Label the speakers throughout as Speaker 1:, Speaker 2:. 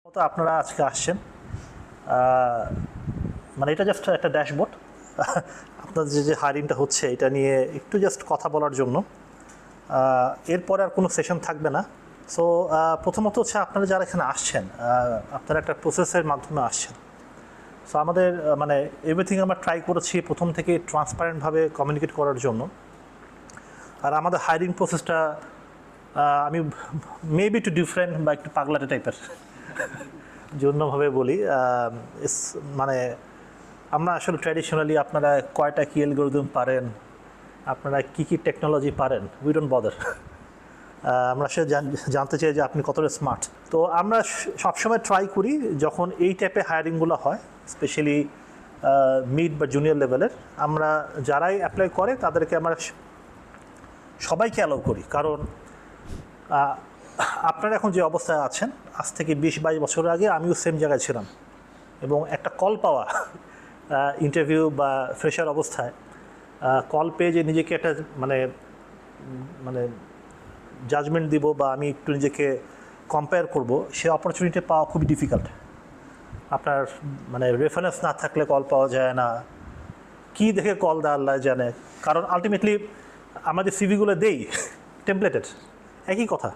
Speaker 1: তো আপনারা আজকে আসছেন, মানে এটা জাস্ট একটা ড্যাশবোর্ড। আপনাদের যে হায়ারিংটা হচ্ছে এটা নিয়ে একটু জাস্ট কথা বলার জন্য। এরপরে আর কোনো সেশন থাকবে না। সো প্রথমত হচ্ছে আপনারা যারা এখানে আসছেন, আপনারা একটা প্রসেসের মাধ্যমে আসছেন। সো আমাদের মানে এভরিথিং আমরা ট্রাই করেছি প্রথম থেকে ট্রান্সপারেন্টভাবে কমিউনিকেট করার জন্য। আর আমাদের হায়ারিং প্রসেসটা আমি মেবি একটু ডিফারেন্ট বা একটু পাগলাটে টাইপের জন্যভাবে বলি। মানে আমরা আসলে ট্র্যাডিশনালি আপনারা কয়টা কি অ্যালগরিদম পারেন, আপনারা কী কী টেকনোলজি পারেন, উই ডোন্ট বদার। আমরা সে জানতে চাই যে আপনি কতটা স্মার্ট। তো আমরা সবসময় ট্রাই করি যখন এই টাইপের হায়ারিংগুলো হয়, স্পেশালি মিড বা জুনিয়র লেভেলের, আমরা যারাই অ্যাপ্লাই করে তাদেরকে আমরা সবাইকে অ্যালাউ করি। কারণ আপনারা এখন যে অবস্থায় আছেন, আজ থেকে 20-22 বছর আগে আমিও সেম জায়গায় ছিলাম, এবং একটা কল পাওয়া ইন্টারভিউ বা ফ্রেশার অবস্থায় কল পেয়ে যে নিজেকে একটা মানে মানে জাজমেন্ট দিব বা আমি একটু নিজেকে কম্পেয়ার করব, সে অপরচুনিটি পাওয়া খুবই ডিফিকাল্ট। আপনার মানে রেফারেন্স না থাকলে কল পাওয়া যায় না, কী দেখে কল দেয় আল্লাহ জানে। কারণ আলটিমেটলি আমাদের সিভিগুলো দেই টেমপ্লেটেড, একই কথা।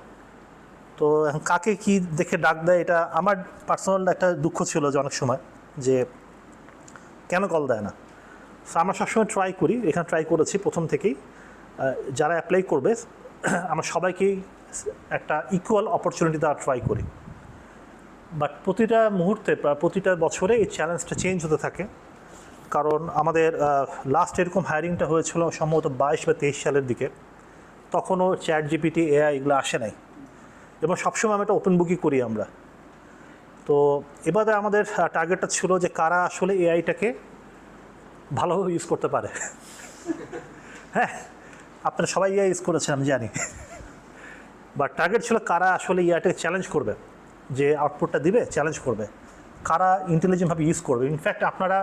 Speaker 1: তো এখন কাকে কী দেখে ডাক দেয়, এটা আমার পার্সোনাল একটা দুঃখ ছিল যে অনেক সময় যে কেন কল দেয় না। সো আমরা সবসময় ট্রাই করি, এখানে ট্রাই করেছি প্রথম থেকেই, যারা অ্যাপ্লাই করবে আমরা সবাইকেই একটা ইকুয়াল অপরচুনিটি দেওয়ার ট্রাই করি। বাট প্রতিটা মুহূর্তে বা প্রতিটা বছরে এই চ্যালেঞ্জটা চেঞ্জ হতে থাকে। কারণ আমাদের লাস্ট এরকম হায়ারিংটা হয়েছিল সম্ভবত 22 বা 23 সালের দিকে, তখনও চ্যাট জিপিটি, এআই এগুলো আসে নাই, এবং সবসময় আমরা একটা ওপেন বুকই করি আমরা। তো এবারে আমাদের টার্গেটটা ছিল যে কারা আসলে এআইটাকে ভালোভাবে ইউজ করতে পারে। হ্যাঁ, আপনারা সবাই এআই ইউজ করেছেন আমি জানি, বাট টার্গেট ছিল কারা আসলে এআইটাকে চ্যালেঞ্জ করবে, যে আউটপুটটা দিবে চ্যালেঞ্জ করবে, কারা ইন্টেলিজেন্টভাবে ইউজ করবে। ইনফ্যাক্ট আপনারা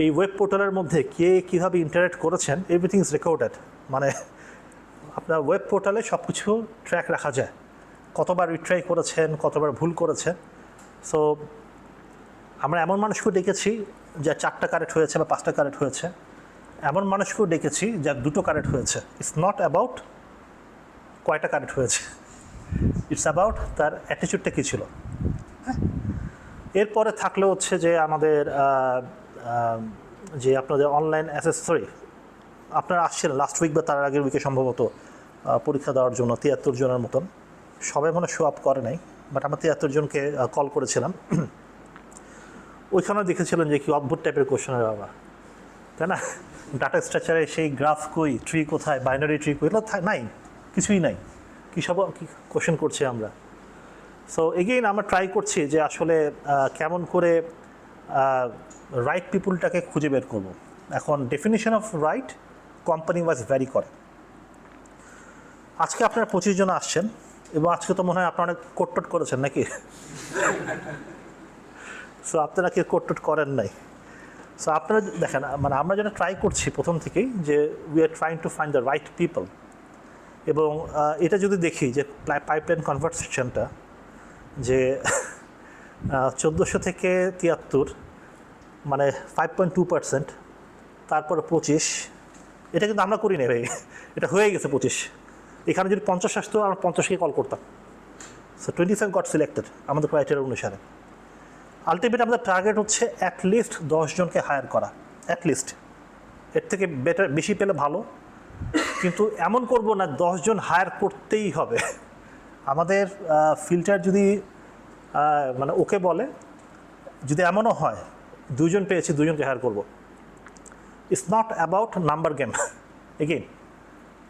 Speaker 1: এই ওয়েব পোর্টালের মধ্যে কে কীভাবে ইন্টারেক্ট করেছেন, এভরিথিং ইজ রেকর্ডেড। মানে আপনার ওয়েব পোর্টালে সব কিছু ট্র্যাক রাখা যায়, কতবার রিট্রাই করেছেন, কতবার ভুল করেছেন। সো আমরা এমন মানুষকেও ডেকেছি যা 4টা কারেক্ট হয়েছে বা 5টা কারেক্ট হয়েছে, এমন মানুষকেও ডেকেছি যার 2টো কারেক্ট হয়েছে। ইটস নট অ্যাবাউট কয়টা কারেক্ট হয়েছে, ইটস অ্যাবাউট তার অ্যাটিটিউডটা কী ছিল। হ্যাঁ, এরপরে থাকলে হচ্ছে যে আমাদের যে আপনাদের অনলাইন সরি, আপনারা আসছিলেন লাস্ট উইক বা তার আগের উইকে সম্ভবত পরীক্ষা দেওয়ার জন্য 73 জনের মতন। সবাই মনে শো আপ করে নাই, বাট আমরা 73 জনকে কল করেছিলাম। ওইখানে দেখেছিলেন যে কি অদ্ভুত টাইপের কোশ্চেনের বাবা, তাই না? ডাটা স্ট্রাকচারে সেই গ্রাফ কই, ট্রি কোথায়, বাইনারি ট্রি কই, এগুলো নাই, কিছুই নাই। কী সব কোশ্চেন করছি আমরা। সো এগেইন আমরা ট্রাই করছি যে আসলে কেমন করে রাইট পিপুলটাকে খুঁজে বের করব। এখন definition of right company wise vary করে। আজকে আপনারা 25 জন আসছেন, এবং আজকে তো মনে হয় আপনারা অনেক কোটটোট করেছেন নাকি? সো আপনারা কি কোটটোট করেন নাই? সো আপনারা দেখেন, মানে আমরা যেটা ট্রাই করছি প্রথম থেকেই যে we are trying to find the right people. এবং এটা যদি দেখি যে পাইপলাইন কনভারসেশনটা যে 1400 থেকে 73, মানে 5.2%, তারপরে 25, এটা কিন্তু আমরা করি না ভাই, এটা হয়ে গেছে 25। এখানে যদি 50 আসতো আমরা 50কে কল করতাম। সো 25 গট সিলেক্টেড আমাদের ক্রাইটেরিয়া অনুসারে। আলটিমেট আমাদের টার্গেট হচ্ছে অ্যাটলিস্ট 10 জনকে হায়ার করা, অ্যাটলিস্ট। এর থেকে বেশি পেলে ভালো, কিন্তু এমন করব না 10 জন হায়ার করতেই হবে। আমাদের ফিল্টার যদি মানে ওকে বলে, যদি এমনও হয় 2 জন পেয়েছি 2 জনকে হায়ার করবো, it's not about number game again.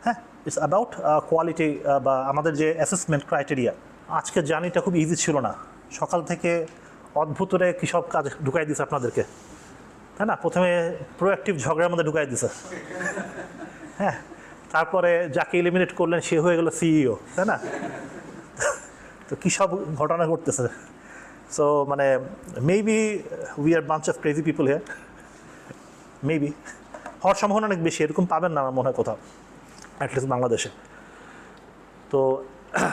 Speaker 1: হ্যাঁ, ইটস অ্যাবাউট কোয়ালিটি বা আমাদের যে অ্যাসেসমেন্ট ক্রাইটেরিয়া। আজকে জার্নিটা খুব ইজি ছিল না, সকাল থেকে অদ্ভুতরে কী সব কাজ ঢুকাই দিছে আপনাদেরকে, তাই না? প্রথমে প্রোঅ্যাক্টিভ ঝগড়ার মধ্যে ঢুকাই দিছে, হ্যাঁ, তারপরে যাকে এলিমিনেট করলেন সে হয়ে গেল সিইও, তাই না? তো কী সব ঘটনা ঘটতেছে। সো মানে maybe we are bunch of crazy people here, maybe হওয়ার সম্ভাবনা অনেক বেশি। এরকম পাবেন না আমার মনে হয় কোথাও, অ্যাটলিস্ট বাংলাদেশে। তো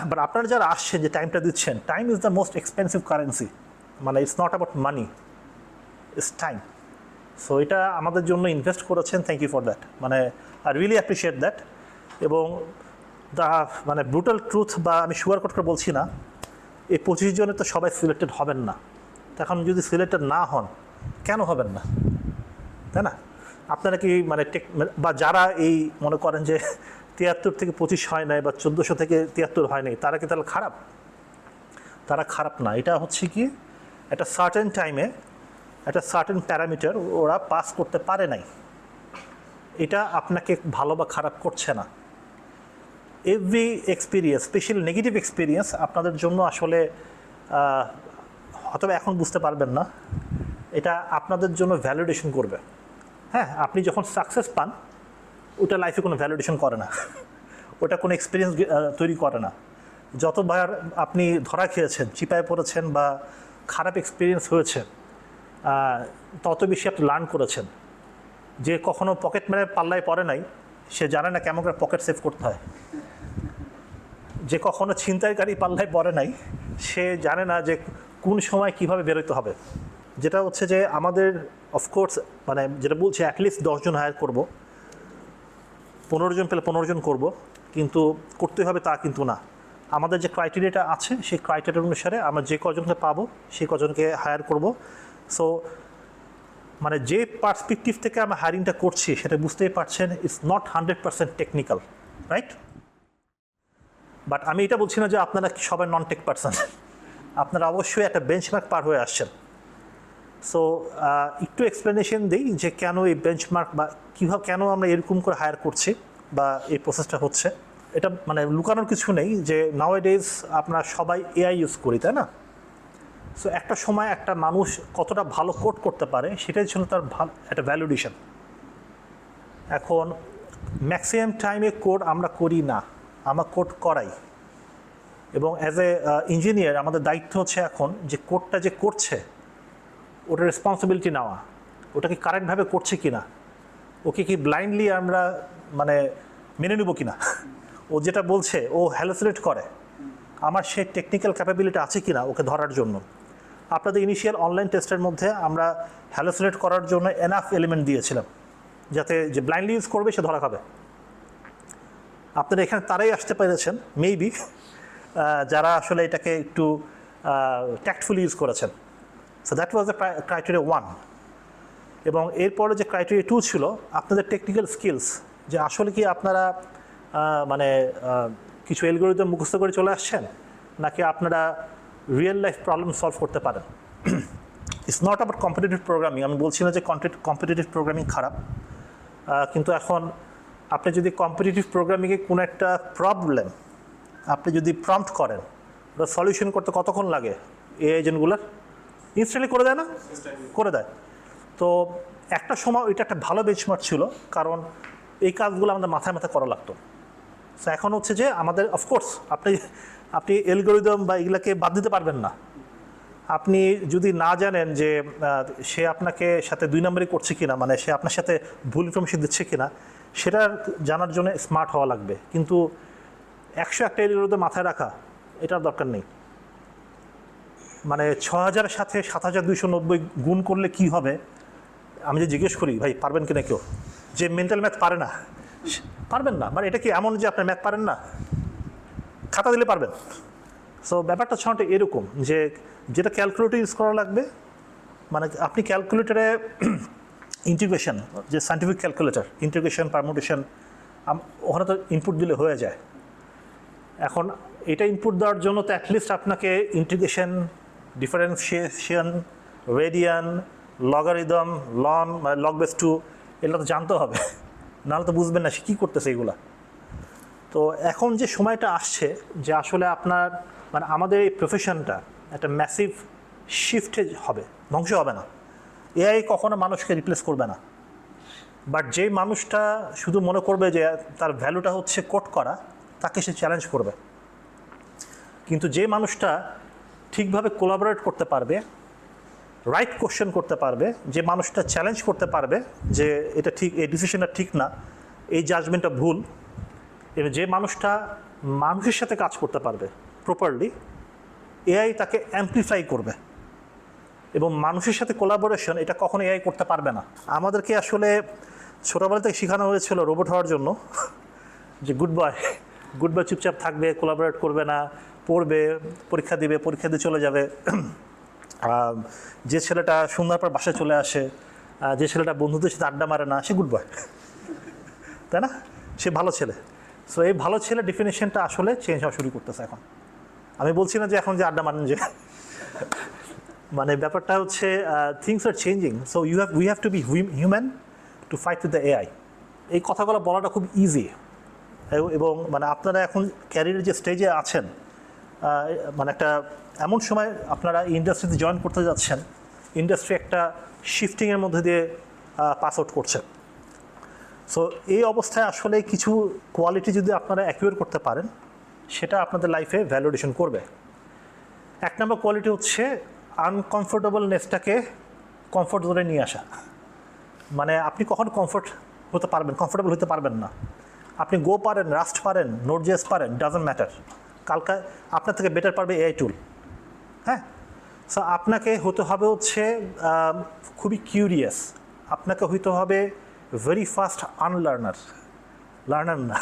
Speaker 1: বাট আপনারা যারা আসছেন, যে টাইমটা দিচ্ছেন, time is the most expensive currency. মানে it's not about money, it's time. So এটা আমাদের জন্য ইনভেস্ট করেছেন, থ্যাংক ইউ ফর দ্যাট। মানে আই রিয়েলি অ্যাপ্রিসিয়েট দ্যাট। এবং দ্য মানে ব্রুটাল ট্রুথ, বা আমি সুগার কোট করে বলছি না, এই 25 জনে তো সবাই সিলেক্টেড হবেন না। এখন যদি সিলেক্টেড না হন, কেন হবেন না, তাই না? আপনারা কি মানে বা যারা এই মনে করেন যে 73 থেকে 25 হয় নাই, বা 1400 থেকে 73 হয় নাই, তারা কি তাহলে খারাপ? তারা খারাপ না। এটা হচ্ছে কি, একটা সার্টেন টাইমে একটা সার্টেন প্যারামিটার ওরা পাস করতে পারে নাই, এটা আপনাকে ভালো বা খারাপ করছে না। Every experience, specially negative experience, আপনাদের জন্য আসলে হয়তো এখন বুঝতে পারবেন না, এটা আপনাদের জন্য ভ্যালিডেশন করবে। হ্যাঁ, আপনি যখন সাকসেস পান, ওটা লাইফে কোনো ভ্যালিডেশন করে না, ওটা কোনো এক্সপিরিয়েন্স তৈরি করে না। যতবার আপনি ধরা খেয়েছেন, চিপায় পড়েছেন, বা খারাপ এক্সপিরিয়েন্স হয়েছে, তত বেশি আপনি লার্ন করেছেন। যে কখনো পকেট মেরে পাল্লায় পড়ে নাই, সে জানে না কেমন করে পকেট সেভ করতে হয়। যে কখনো ছিনতাইকারী পাল্লায় পড়ে নাই, সে জানে না যে কোন সময় কিভাবে বেরোতে হবে। যেটা হচ্ছে যে আমাদের অফকোর্স মানে যেটা বলছি, অ্যাটলিস্ট 10 জন হায়ার করব, 15 জন পেলে 15 জন করব, কিন্তু করতে হবে তা কিন্তু না। আমাদের যে ক্রাইটেরিয়াটা আছে, সেই ক্রাইটেরিয়া অনুসারে আমরা যে কজনকে পাবো সেই কজনকে হায়ার করব। সো মানে যে পার্সপেক্টিভ থেকে আমরা হায়ারিংটা করছি, সেটা বুঝতেই পারছেন, it's not 100% technical, right? But আমি এটা বলছি না যে আপনারা সবাই নন টেক পারসন, আপনারা অবশ্যই একটা বেঞ্চমার্ক পার হয়ে আসছেন। সো একটু এক্সপ্লেনেশন দিই যে কেন এই বেঞ্চমার্ক, বা কীভাবে কেন আমরা এরকম করে হায়ার করছি, বা এই প্রসেসটা হচ্ছে। এটা মানে লুকানোর কিছু নেই যে নাওয়াডেজ আপনারা সবাই এআই ইউজ করি, তাই না? সো একটা সময় একটা মানুষ কতটা ভালো কোড করতে পারে, সেটাই ছিল তার একটা ভ্যালিডেশন। এখন ম্যাক্সিমাম টাইমে কোড আমরা করি না, আমরা কোড করাই। এবং অ্যাজ এ ইঞ্জিনিয়ার আমাদের দায়িত্ব হচ্ছে এখন যে কোডটা যে করছে, ওটার রেসপন্সিবিলিটি নেওয়া, ওটা কি কারেক্টভাবে করছে কি না, ওকে কি ব্লাইন্ডলি আমরা মানে মেনে নেব কি না, ও যেটা বলছে ও হ্যালুসিনেট করে, আমার সেই টেকনিক্যাল ক্যাপাবিলিটি আছে কি না ওকে ধরার জন্য। আপনাদের ইনিশিয়াল অনলাইন টেস্টের মধ্যে আমরা হ্যালুসিনেট করার জন্য এনাফ এলিমেন্ট দিয়েছিলাম, যাতে যে ব্লাইন্ডলি ইউজ করবে সে ধরা খাবে। আপনারা এখানে তারাই আসতে পেরেছেন মেবি যারা আসলে এটাকে একটু ট্যাক্টফুলি ইউজ করেছেন। So that was the criteria 1। এবং এরপরে যে ক্রাইটেরিয়া 2 ছিল আপনাদের টেকনিক্যাল স্কিলস, যে আসলে কি আপনারা মানে কিছু অ্যালগরিদম মুখস্থ করে চলে আসছেন, নাকি আপনারা রিয়েল লাইফ প্রবলেম সলভ করতে পারেন। It's not about competitive programming. আমি বলছি না যে কম্পিটিটিভ প্রোগ্রামিং খারাপ, কিন্তু এখন আপনি যদি কম্পিটিটিভ প্রোগ্রামিংয়ে কোনো একটা প্রবলেম আপনি যদি প্রম্পট করেন, ওটা সলিউশন করতে কতক্ষণ লাগে এই এজেন্টগুলোর? ইনস্ট্যান্টলি করে দেয় না? করে দেয়। তো একটা সময় ওইটা একটা ভালো বেঞ্চমার্ক ছিল, কারণ এই কাজগুলো আমাদের মাথায় মাথায় করা লাগতো। সো এখন হচ্ছে যে আমাদের অফকোর্স আপনি অ্যালগরিদম বা এগুলোকে বাদ দিতে পারবেন না। আপনি যদি না জানেন যে সে আপনাকে সাথে 2 নম্বরই করছে কিনা, মানে সে আপনার সাথে ভুল ইনফরমেশন দিচ্ছে কিনা, সেটা জানার জন্য স্মার্ট হওয়া লাগবে। কিন্তু 101টা অ্যালগরিদম মাথায় রাখা এটার দরকার নেই। মানে 6000-এর সাথে 7290 গুণ করলে কি হবে, আমি যে জিজ্ঞেস করি ভাই পারবেন কিনা, কেউ যে মেন্টাল ম্যাথ পারে না, পারবেন না। মানে এটা কি এমন যে আপনার ম্যাথ পারেন না, খাতা দিলে পারবেন? সো ব্যাপারটা ছটা এরকম যে যেটা ক্যালকুলেটর ইউজ করা লাগবে, মানে আপনি ক্যালকুলেটরে ইন্টিগ্রেশন, যে সায়েন্টিফিক ক্যালকুলেটর, ইন্টিগ্রেশন পারমুটেশন, ওখানে তো ইনপুট দিলে হয়ে যায়। এখন এটা ইনপুট দেওয়ার জন্য তো অ্যাটলিস্ট আপনাকে integration, differentiation, radian, logarithm, ln, মানে লগ বেস 2, এগুলো তো জানতে হবে, নাহলে তো বুঝবেন না সে কী করতেছে এগুলা। তো এখন যে সময়টা আসছে যে আসলে আপনার মানে আমাদের এই প্রফেশনটা একটা ম্যাসিভ শিফটে হবে, ধ্বংস হবে না। এআই কখনো মানুষকে রিপ্লেস করবে না, বাট যে মানুষটা শুধু মনে করবে যে তার ভ্যালুটা হচ্ছে কোড করা, তাকে সে চ্যালেঞ্জ করবে। কিন্তু যে মানুষটা ঠিকভাবে কোলাবোরেট করতে পারবে, রাইট কোশ্চেন করতে পারবে, যে মানুষটা চ্যালেঞ্জ করতে পারবে যে এটা ঠিক, এই ডিসিশনটা ঠিক না, এই জাজমেন্টটা ভুল, এবং যে মানুষটা মানুষের সাথে কাজ করতে পারবে প্রপারলি, এআই তাকে অ্যাম্প্লিফাই করবে। এবং মানুষের সাথে কোলাবোরেশন এটা কখনো এআই করতে পারবে না। আমাদেরকে আসলে ছোটোবেলা থেকে শেখানো হয়েছিল রোবট হওয়ার জন্য, যে গুড বয় চুপচাপ থাকবে, কোলাবোরেট করবে না, পড়বে, পরীক্ষা দিবে, পরীক্ষা দিয়ে চলে যাবে। যে ছেলেটা সন্ধ্যার পর বাসায় চলে আসে, যে ছেলেটা বন্ধুদের সাথে আড্ডা মারে না, সে গুড বয়, তাই না? সে ভালো ছেলে। সো এই ভালো ছেলে ডেফিনেশনটা আসলে চেঞ্জ হওয়া শুরু করতেছে এখন। আমি বলছি না যে এখন যে আড্ডা মারেন, যে মানে ব্যাপারটা হচ্ছে things are changing. So we have to be human to fight with the AI. এই কথাগুলো বলাটা খুব ইজি। এবং মানে আপনারা এখন ক্যারিয়ারের যে স্টেজে আছেন, মানে একটা এমন সময় আপনারা ইন্ডাস্ট্রিতে জয়েন করতে যাচ্ছেন, ইন্ডাস্ট্রি একটা শিফটিংয়ের মধ্যে দিয়ে পাস আউট করছে। সো এই অবস্থায় আসলে কিছু কোয়ালিটি যদি আপনারা অ্যাকুয়ার করতে পারেন, সেটা আপনাদের লাইফে ভ্যালিডেশন করবে। এক নম্বর কোয়ালিটি হচ্ছে আনকমফোর্টেবলনেসটাকে কমফোর্ট জোনে নিয়ে আসা। মানে আপনি কখন কমফোর্টেবল হতে পারবেন না। আপনি গো পারেন, রাস্ট পারেন, নোট.js পারেন, ডাজন্ট ম্যাটার, কালকে আপনার থেকে বেটার পারবে এআই টুল। হ্যাঁ, সো আপনাকে হতে হবে হচ্ছে খুবই কিউরিয়াস, আপনাকে হইতে হবে ভেরি ফাস্ট লার্নার না,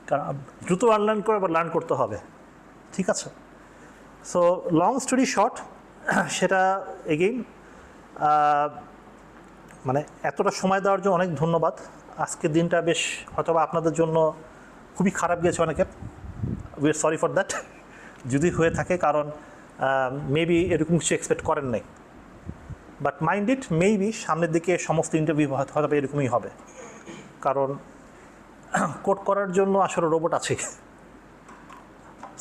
Speaker 1: কারণ দ্রুত আনলার্ন করে আবার লার্ন করতে হবে, ঠিক আছে? সো লং স্টোরি শর্ট, সেটা এগেইন মানে এতটা সময় দেওয়ার জন্য অনেক ধন্যবাদ। আজকের দিনটা বেশ হয়তো আপনাদের জন্য খুবই খারাপ গেছে অনেকের, we are sorry for that যদি হয়ে থাকে, কারণ মেবি এরকম কিছু এক্সপেক্ট করেন নাই। বাট মাইন্ড ইট, মেবি সামনের দিকে সমস্ত ইন্টারভিউ হয়তো এরকমই হবে, কারণ কোড করার জন্য আসলে রোবট আছে।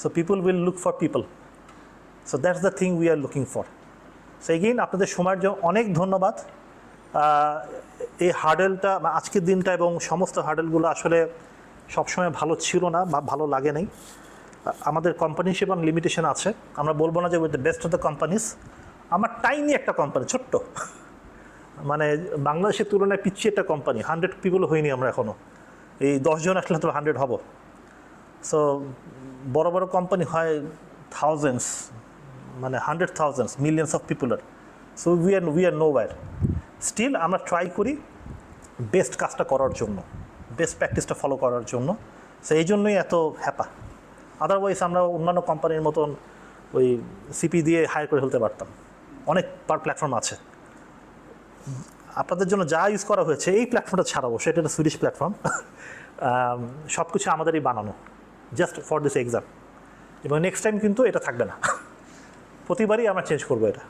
Speaker 1: So people will look for people, so that's the thing we are looking for. So again আপনাদের সময়ের জন্য অনেক ধন্যবাদ। এই হার্ডেলটা, আজকের দিনটা এবং সমস্ত হার্ডেলগুলো আসলে সবসময় ভালো ছিল না বা ভালো লাগে নাই। আমাদের কোম্পানি হিসেবে লিমিটেশন আছে, আমরা বলবো না যে with the best of the companies. আমার টাইনি একটা কোম্পানি, ছোট্ট, মানে বাংলাদেশের তুলনায় পিছিয়ে একটা কোম্পানি, 100 পিপল হয়নি আমরা এখনও। এই 10 জন আসলে তো 100 হব। সো বড় বড় কোম্পানি হয় থাউজেন্ডস, মানে 100,000, মিলিয়ন্স অফ পিপুলার। So we are nowhere. Still আমরা ট্রাই করি বেস্ট কাজটা করার জন্য, বেস্ট প্র্যাকটিসটা ফলো করার জন্য। সো এই জন্যই এত হ্যাপা। আদারওয়াইজ আমরা অন্যান্য কোম্পানির মতন ওই সিপি দিয়ে হায়ার করে ফেলতে পারতাম। অনেক প্ল্যাটফর্ম আছে, আপনাদের জন্য যা ইউজ করা হয়েছে এই প্ল্যাটফর্মটা ছাড়াবো, সেটা একটা সুইডিশ প্ল্যাটফর্ম। সব কিছু আমাদেরই বানানো, জাস্ট ফর দিস এক্সাম। এবং নেক্সট টাইম কিন্তু এটা থাকবে না, প্রতিবারই আমরা চেঞ্জ করবো এটা,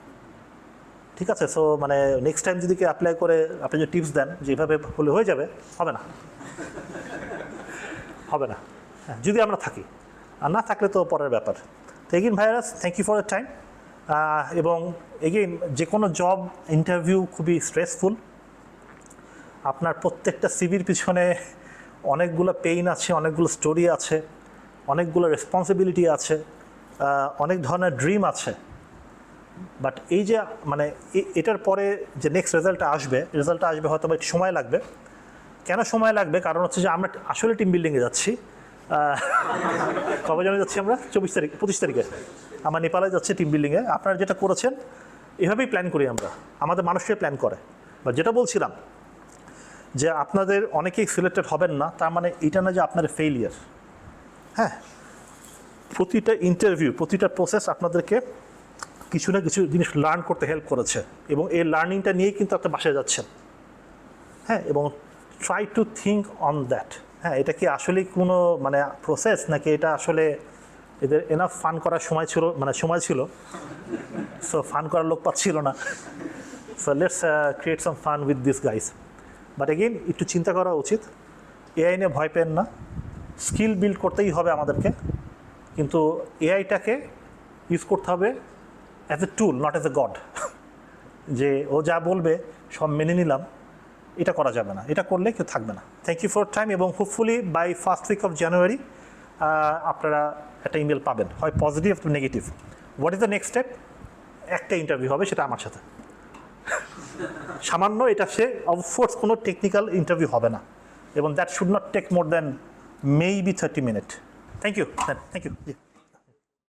Speaker 1: ঠিক আছে? সো মানে নেক্সট টাইম যদি কেউ অ্যাপ্লাই করে আপনি যে টিপস দেন যেভাবে হলে হয়ে যাবে, হবে না, হবে না। হ্যাঁ, যদি আমরা থাকি, আর না থাকলে তো পরের ব্যাপার। তো again virus, thank you for the time. এবং এগেইন যে কোনো জব ইন্টারভিউ খুবই স্ট্রেসফুল। আপনার প্রত্যেকটা সিভির পিছনে অনেকগুলো পেইন আছে, অনেকগুলো স্টোরি আছে, অনেকগুলো রেসপন্সিবিলিটি আছে, অনেক ধরনের ড্রিম আছে। বাট এই যে মানে এটার পরে যে নেক্সট রেজাল্টটা আসবে হয়তো একটু সময় লাগবে। কেন সময় লাগবে? কারণ হচ্ছে যে আমরা আসলে টিম বিল্ডিংয়ে যাচ্ছি। কবে জানা যাচ্ছি আমরা? 25 তারিখে আমরা নেপালে যাচ্ছি টিম বিল্ডিংয়ে। আপনারা যেটা করেছেন এভাবেই প্ল্যান করি আমরা, আমাদের মানুষরাই প্ল্যান করে। বা যেটা বলছিলাম যে আপনাদের অনেকেই সিলেক্টেড হবেন না, তার মানে এটা না যে আপনার ফেইলিয়ার। হ্যাঁ, প্রতিটা ইন্টারভিউ, প্রতিটা প্রসেস আপনাদেরকে কিছু না কিছু জিনিস লার্ন করতে হেল্প করেছে, এবং এই লার্নিংটা নিয়েই কিন্তু আপনি বাসায় যাচ্ছেন। হ্যাঁ, এবং try to think on that. হ্যাঁ, এটা কি আসলেই কোনো মানে প্রসেস, নাকি এটা আসলে এদের এনাফ ফান করার সময় ছিল, সো ফান করার লোক পাচ্ছিল না। So let's create some fun with this guys. But again একটু চিন্তা করা উচিত। এআই নিয়ে ভয় পেন না, স্কিল বিল্ড করতেই হবে আমাদেরকে, কিন্তু এআইটাকে ইউজ করতে হবে as a tool, not as a god. যে ও যা বলবে সব মেনে নিলাম, এটা করা যাবে না, এটা করলে কেউ থাকবে না। থ্যাংক ইউ ফর টাইম, এবং hopefully by first week of January আপনারা একটা ইমেল পাবেন, হয় পজিটিভ অথবা negative. What is the next step? একটা ইন্টারভিউ হবে, সেটা আমার সাথে। সামান্য, এটা সে অফকোর্স কোনো টেকনিক্যাল ইন্টারভিউ হবে না, এবং that should not take more than maybe 30 minute. Thank you sir, thank you G.